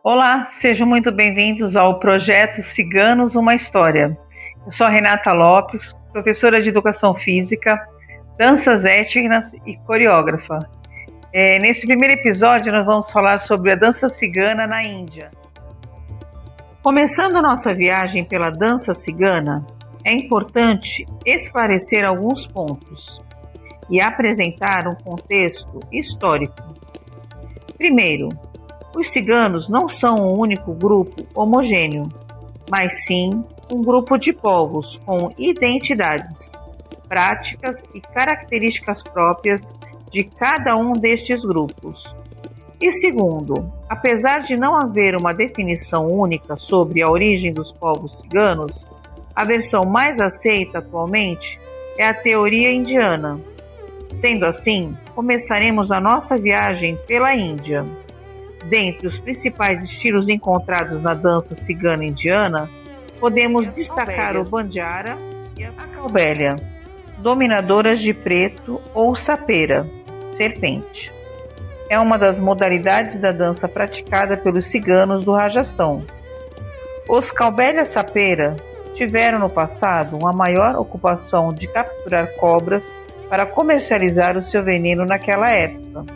Olá, sejam muito bem-vindos ao projeto Ciganos, uma História. Eu sou a Renata Lopes, professora de Educação Física, Danças Étnicas e coreógrafa. Nesse primeiro episódio, nós vamos falar sobre a dança cigana na Índia. Começando nossa viagem pela dança cigana, é importante esclarecer alguns pontos e apresentar um contexto histórico. Primeiro, os ciganos não são um único grupo homogêneo, mas sim um grupo de povos com identidades, práticas e características próprias de cada um destes grupos. E segundo, apesar de não haver uma definição única sobre a origem dos povos ciganos, a versão mais aceita atualmente é a teoria indiana. Sendo assim, começaremos a nossa viagem pela Índia. Dentre os principais estilos encontrados na dança cigana indiana, podemos destacar o Banjara e a Calbélia, dominadoras de preto ou sapera, serpente. É uma das modalidades da dança praticada pelos ciganos do Rajastão. Os Calbélia sapera tiveram no passado uma maior ocupação de capturar cobras para comercializar o seu veneno naquela época.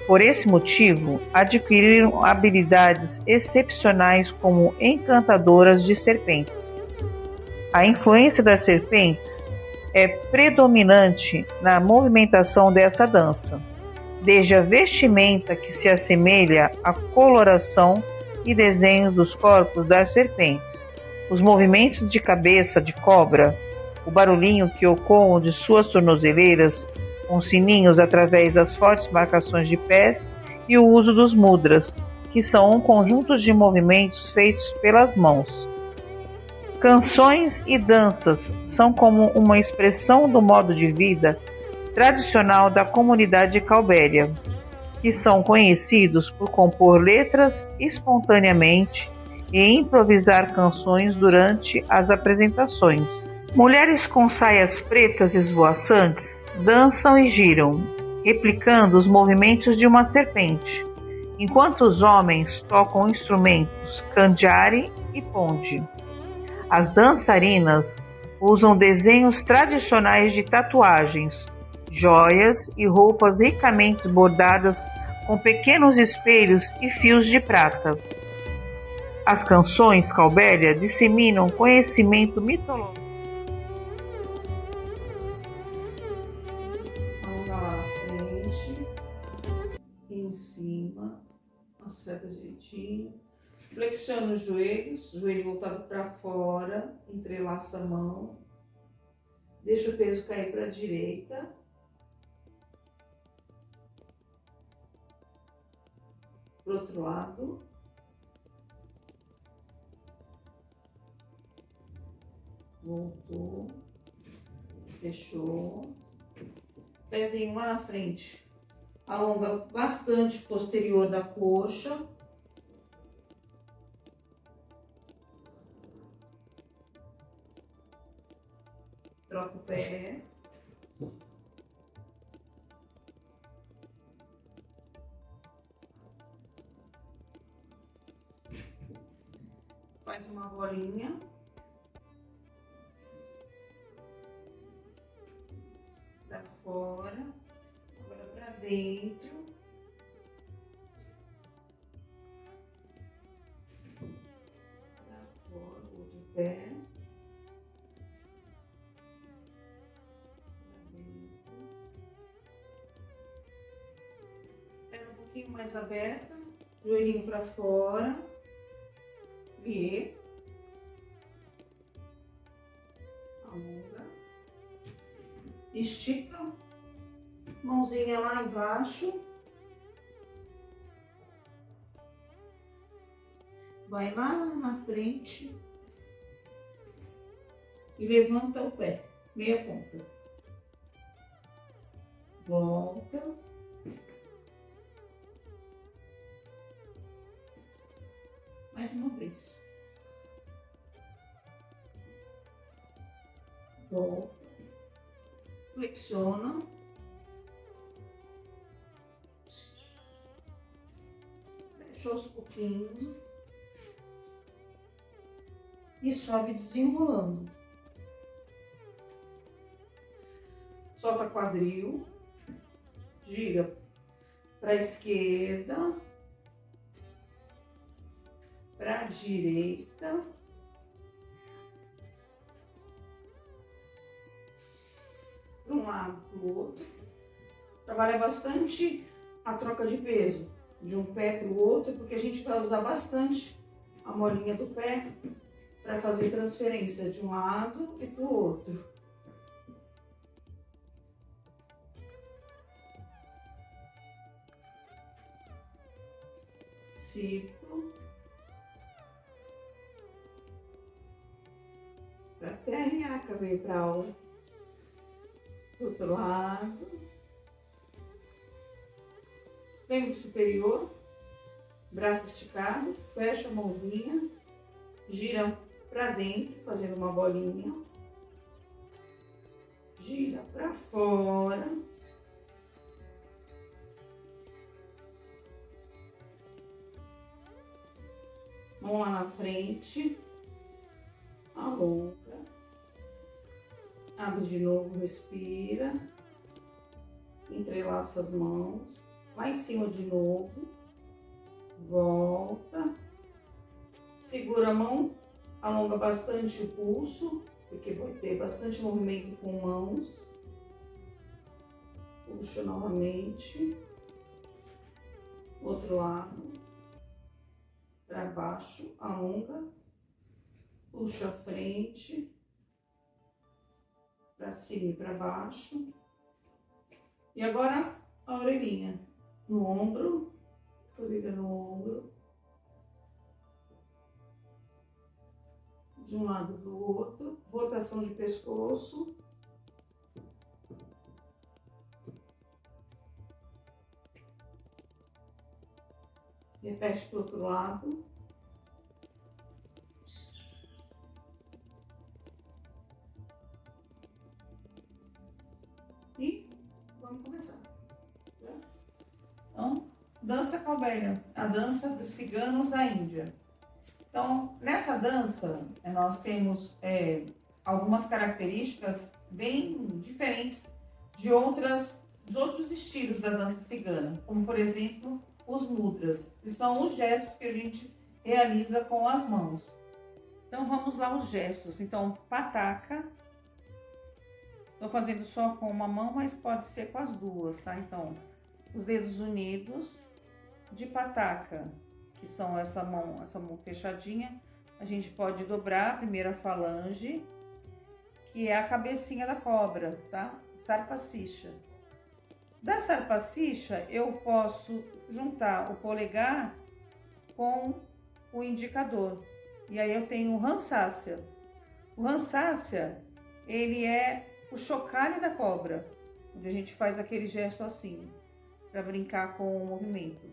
Por esse motivo, adquiriram habilidades excepcionais como encantadoras de serpentes. A influência das serpentes é predominante na movimentação dessa dança, desde a vestimenta que se assemelha à coloração e desenhos dos corpos das serpentes, os movimentos de cabeça de cobra, o barulhinho que ecoam de suas tornozeleiras, com sininhos através das fortes marcações de pés e o uso dos mudras, que são um conjunto de movimentos feitos pelas mãos. Canções e danças são como uma expressão do modo de vida tradicional da comunidade Calbélia, que são conhecidos por compor letras espontaneamente e improvisar canções durante as apresentações. Mulheres com saias pretas esvoaçantes dançam e giram, replicando os movimentos de uma serpente, enquanto os homens tocam instrumentos kanjari e ponde. As dançarinas usam desenhos tradicionais de tatuagens, joias e roupas ricamente bordadas com pequenos espelhos e fios de prata. As canções Calbélia disseminam conhecimento mitológico. Em cima, acerta direitinho, flexiona os joelhos, joelho voltado para fora, entrelaça a mão, deixa o peso cair para a direita, para o outro lado, voltou, fechou, pezinho lá na frente. Alonga bastante o posterior da coxa. Troca o pé. Faz uma bolinha. Pra fora. Agora pra dentro. Pra fora, o outro pé. Pra dentro. Perna um pouquinho mais aberta. Joelhinho pra fora. Plié. Alonga. Estica. Mãozinha lá embaixo. Vai lá na frente. E levanta o pé. Meia ponta. Volta. Mais uma vez. Volta. Flexiona. puxa aos pouquinhos e sobe desenrolando. Solta quadril, gira para a esquerda, para a direita, para um lado, para o outro. Trabalha bastante a troca de peso de um pé para o outro, porque a gente vai usar bastante a molinha do pé para fazer transferência de um lado e para o outro. Ciclo. Até a Riaca veio para aula. Do outro lado. Membro superior. Braço esticado. Fecha a mãozinha. Gira para dentro, fazendo uma bolinha. Gira para fora. Mão lá na frente. Alonga. Abre de novo, respira. Entrelaça as mãos. Lá em cima de novo. Volta. Segura a mão. Alonga bastante o pulso, porque vai ter bastante movimento com mãos. Puxa novamente. Outro lado. Para baixo, alonga. Puxa a frente. Para cima e para baixo. E agora a orelhinha no ombro. Orelha no ombro. De um lado para o outro. Rotação de pescoço. Repete para o outro lado. E vamos começar. Então, dança calbeira, a dança dos ciganos da Índia. Então, nessa dança, nós temos algumas características bem diferentes dos outros estilos da dança cigana, como, por exemplo, os mudras, que são os gestos que a gente realiza com as mãos. Então, vamos lá os gestos. Então, pataca. Estou fazendo só com uma mão, mas pode ser com as duas, tá? Então, os dedos unidos de pataca, que são essa mão fechadinha, a gente pode dobrar a primeira falange, que é a cabecinha da cobra, tá? Sarpasisha. Da sarpasisha, eu posso juntar o polegar com o indicador. E aí eu tenho o Hansasya. O Hansasya, ele é o chocalho da cobra, onde a gente faz aquele gesto assim, para brincar com o movimento.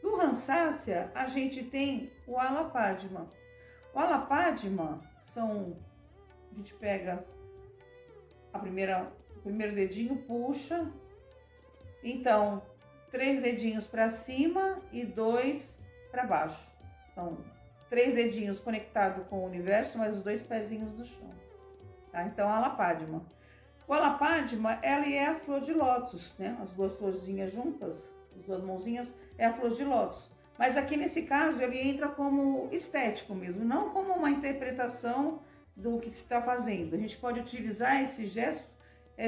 Do Hansasya, a gente tem o Alapadma. O Alapadma a gente pega o primeiro dedinho, puxa, então 3 dedinhos para cima e 2 para baixo. Então, 3 dedinhos conectados com o universo, mas os 2 pezinhos no chão. Tá? Então, Alapadma. O Alapadma, ela é a flor de lótus, né? As duas florzinhas juntas, as duas mãozinhas, é a flor de lótus. Mas aqui nesse caso, ele entra como estético mesmo, não como uma interpretação do que se está fazendo. A gente pode utilizar esse gesto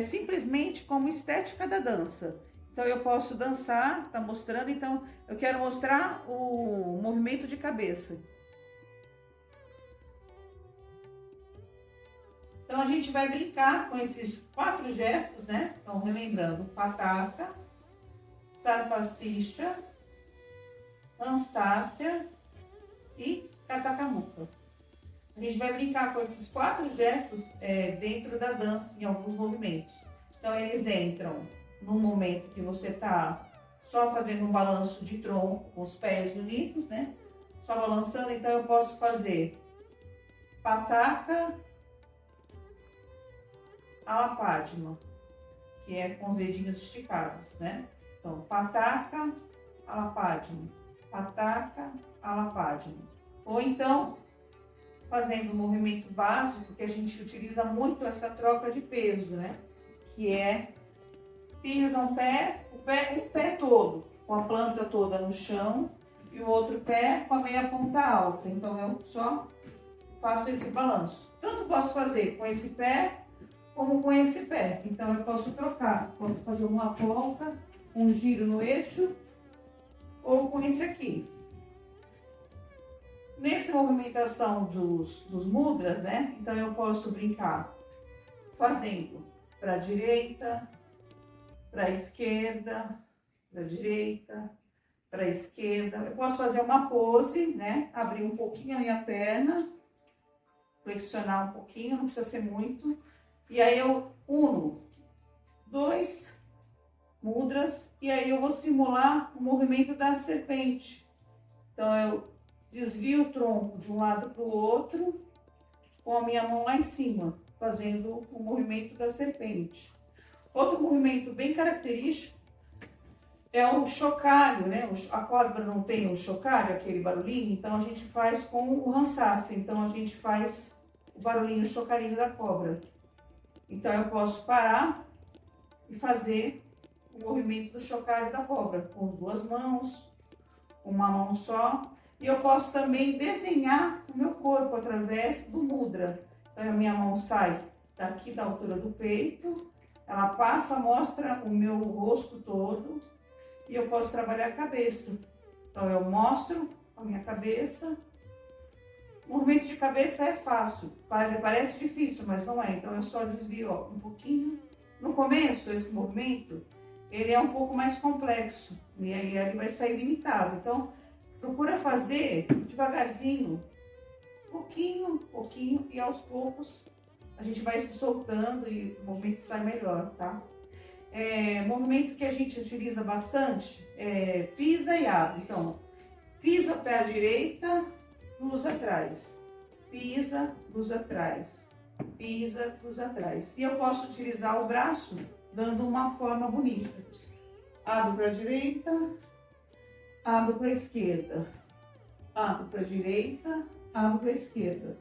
simplesmente como estética da dança. Então, eu posso dançar, tá mostrando, então eu quero mostrar o movimento de cabeça. Então, a gente vai brincar com esses 4 gestos, né? Então, relembrando, Pataka, Sarpasisha, Hansasya e Katakamuka. A gente vai brincar com esses 4 gestos dentro da dança, em alguns movimentos. Então, eles entram no momento que você está só fazendo um balanço de tronco, com os pés unidos, né? Só balançando, então eu posso fazer Pataka, Alapadma, que é com os dedinhos esticados, né? Então, Pataka, Alapadma. ataca a lapágina. Ou então, fazendo o movimento básico, que a gente utiliza muito essa troca de peso, né? Que é pisa um pé todo, com a planta toda no chão, e o outro pé com a meia ponta alta. Então eu só faço esse balanço. Tanto posso fazer com esse pé como com esse pé. Então eu posso trocar, posso fazer uma volta, um giro no eixo, ou com esse aqui. Nessa movimentação dos mudras, né? Então eu posso brincar fazendo para a direita, para a esquerda, para a direita, para a esquerda. Eu posso fazer uma pose, né? Abrir um pouquinho a minha perna, flexionar um pouquinho, não precisa ser muito. E aí eu uno 2 mudras e aí eu vou simular o movimento da serpente. Então eu desvio o tronco de um lado para o outro com a minha mão lá em cima, fazendo o movimento da serpente. Outro movimento bem característico é o chocalho, né? A cobra não tem o chocalho, aquele barulhinho, então a gente faz com o Hansasa. Então a gente faz o barulhinho, o chocalhinho da cobra. Então eu posso parar e fazer o movimento do chocalho da cobra com 2 mãos, uma mão só. E eu posso também desenhar o meu corpo através do mudra. Então a minha mão sai daqui da altura do peito, ela passa, mostra o meu rosto todo e eu posso trabalhar a cabeça. Então eu mostro a minha cabeça. O movimento de cabeça é fácil, parece difícil, mas não é. Então eu só desvio ó, um pouquinho. No começo, esse movimento, ele é um pouco mais complexo e aí ele vai sair limitado. Então procura fazer devagarzinho, pouquinho, e aos poucos a gente vai se soltando e o movimento sai melhor, tá? Movimento que a gente utiliza bastante é pisa e abre. Então, pisa pé à direita, cruza atrás. Pisa, cruza atrás. Pisa, cruza atrás. E eu posso utilizar o braço dando uma forma bonita. Abro para a direita, abro para a esquerda. Abro para a direita, abro para a esquerda.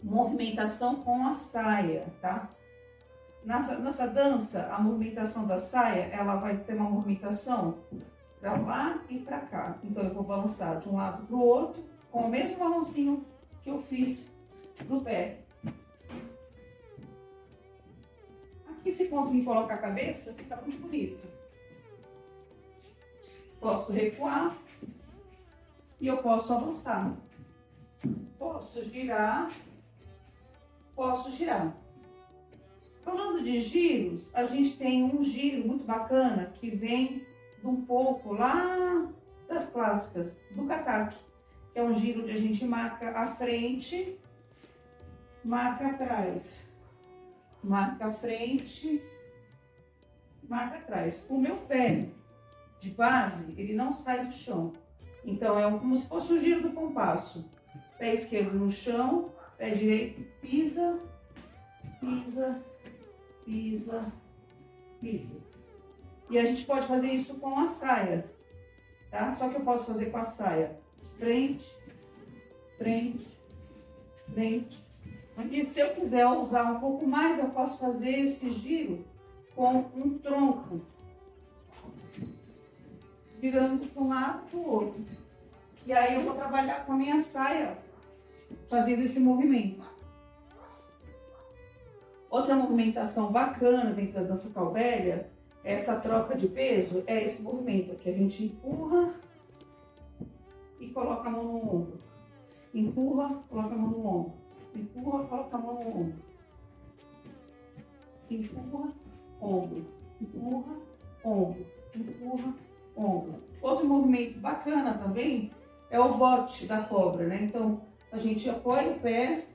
Movimentação com a saia, tá? Nessa dança, a movimentação da saia, ela vai ter uma movimentação para lá e para cá. Então eu vou balançar de um lado para o outro, com o mesmo balancinho que eu fiz no pé. Aqui, se conseguir colocar a cabeça, fica muito bonito. Posso recuar e eu posso avançar. Posso girar. Falando de giros, a gente tem um giro muito bacana que vem de um pouco lá das clássicas, do Kathak, que é um giro onde a gente marca a frente, marca atrás, marca a frente, marca atrás. O meu pé de base, ele não sai do chão, então é como se fosse o giro do compasso. Pé esquerdo no chão, pé direito pisa, pisa, pisa, pisa. E a gente pode fazer isso com a saia, tá? Só que eu posso fazer com a saia frente, frente, frente. E se eu quiser usar um pouco mais, eu posso fazer esse giro com um tronco, virando de um lado para o outro. E aí eu vou trabalhar com a minha saia, fazendo esse movimento. Outra movimentação bacana dentro da dança calvélia, essa troca de peso, é esse movimento aqui. A gente empurra e coloca a mão no ombro. Empurra, coloca a mão no ombro. Empurra, coloca a mão no ombro. Empurra, ombro. Empurra, ombro. Empurra, ombro. Outro movimento bacana também é o bote da cobra, né? Então, a gente apoia o pé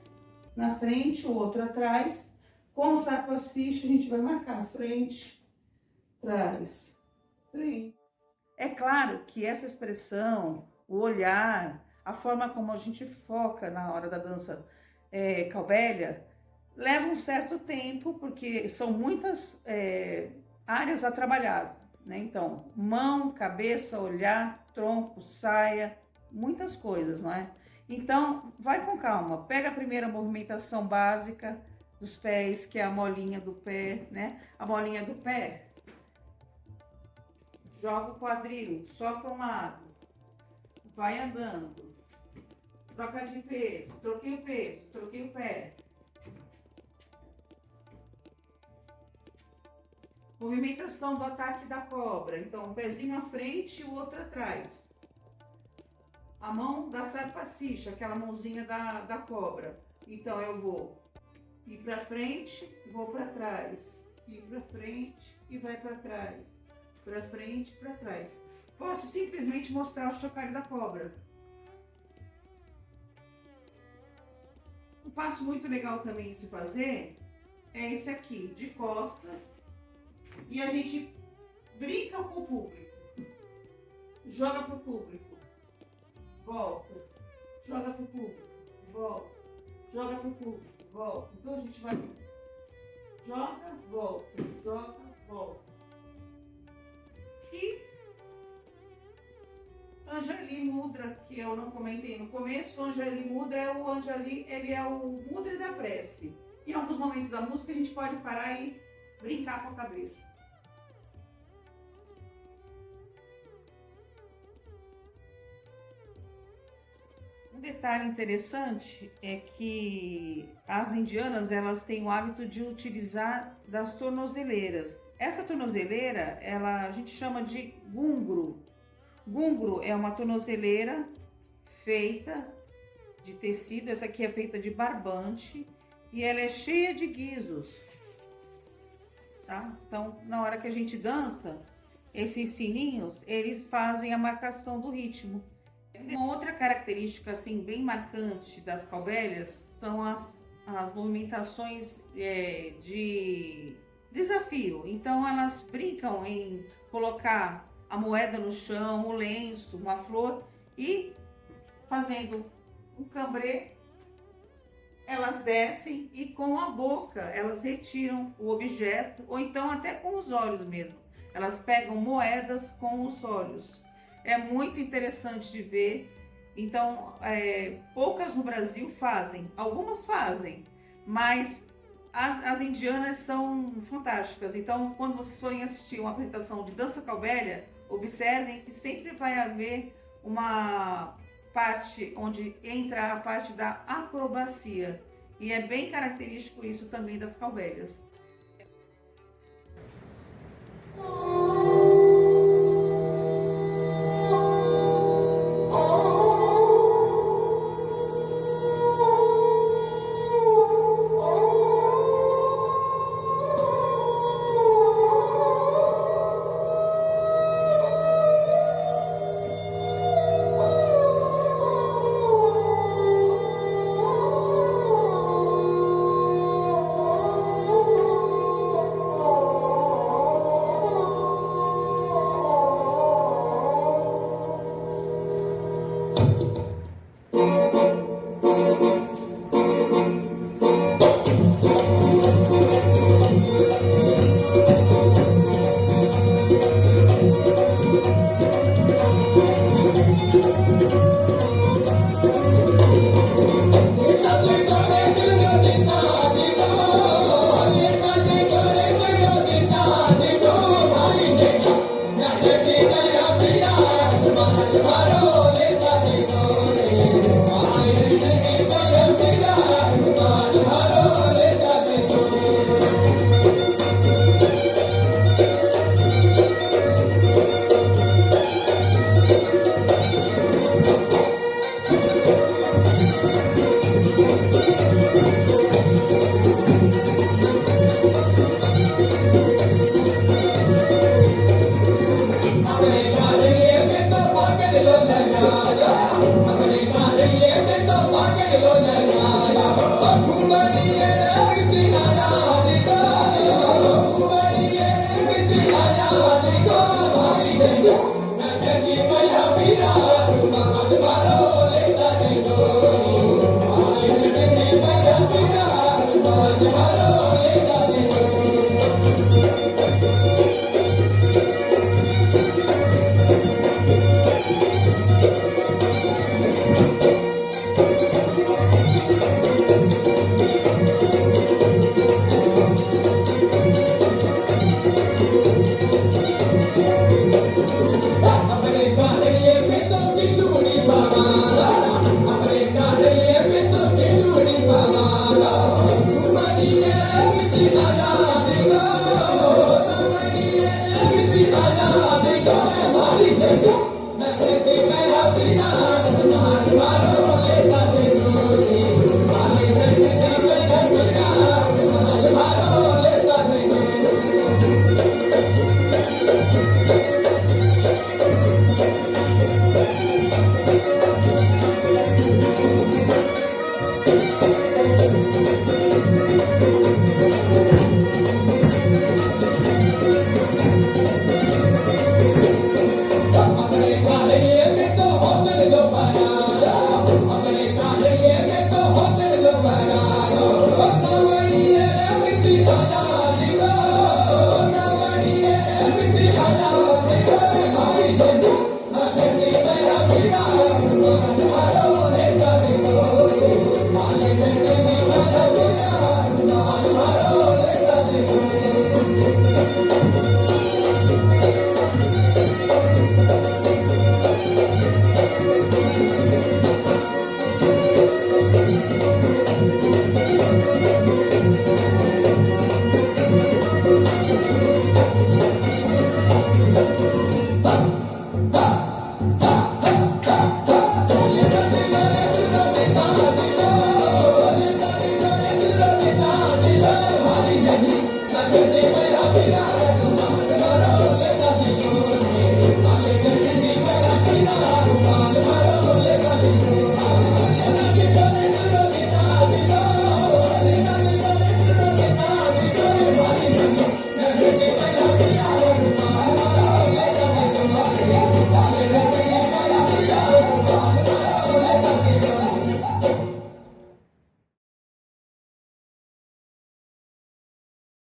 na frente, o outro atrás. Com o saco assiste, a gente vai marcar frente, trás, frente. É claro que essa expressão, o olhar, a forma como a gente foca na hora da dança calvélia, leva um certo tempo, porque são muitas áreas a trabalhar. né? Então, mão, cabeça, olhar, tronco, saia, muitas coisas, não é? Então, vai com calma. Pega a primeira movimentação básica dos pés, que é a molinha do pé, né? A molinha do pé, joga o quadril só para um lado, vai andando, troca de peso, troquei o peso, troquei o pé. Movimentação do ataque da cobra, então um pezinho à frente e o outro atrás. A mão da sarpacicha, aquela mãozinha da cobra. Então eu vou ir para frente, vou para trás, ir para frente e vai para trás, para frente, para trás. Posso simplesmente mostrar o chocalho da cobra. Um passo muito legal também de se fazer é esse aqui, de costas, e a gente brinca com o público, joga para o público, volta, joga para o público, volta, joga para o público, volta. Então a gente vai, joga, volta. E Anjali Mudra, que eu não comentei no começo, o Anjali Mudra é o Anjali, ele é o mudra da prece. Em alguns momentos da música a gente pode parar e brincar com a cabeça. Um detalhe interessante é que as indianas, elas têm o hábito de utilizar das tornozeleiras. Essa tornozeleira, a gente chama de gungro. Gungro é uma tornozeleira feita de tecido, essa aqui é feita de barbante e ela é cheia de guizos, tá? Então, na hora que a gente dança, esses sininhos, eles fazem a marcação do ritmo. Uma outra característica assim bem marcante das calbélias são as movimentações de desafio. Então elas brincam em colocar a moeda no chão, o lenço, uma flor e fazendo um cambrê, elas descem e com a boca elas retiram o objeto, ou então até com os olhos mesmo. Elas pegam moedas com os olhos. É muito interessante de ver. Então, poucas no Brasil fazem, algumas fazem, mas as indianas são fantásticas. Então, quando vocês forem assistir uma apresentação de dança calbélia, observem que sempre vai haver uma parte onde entra a parte da acrobacia. E é bem característico isso também das calbélias. Yeah.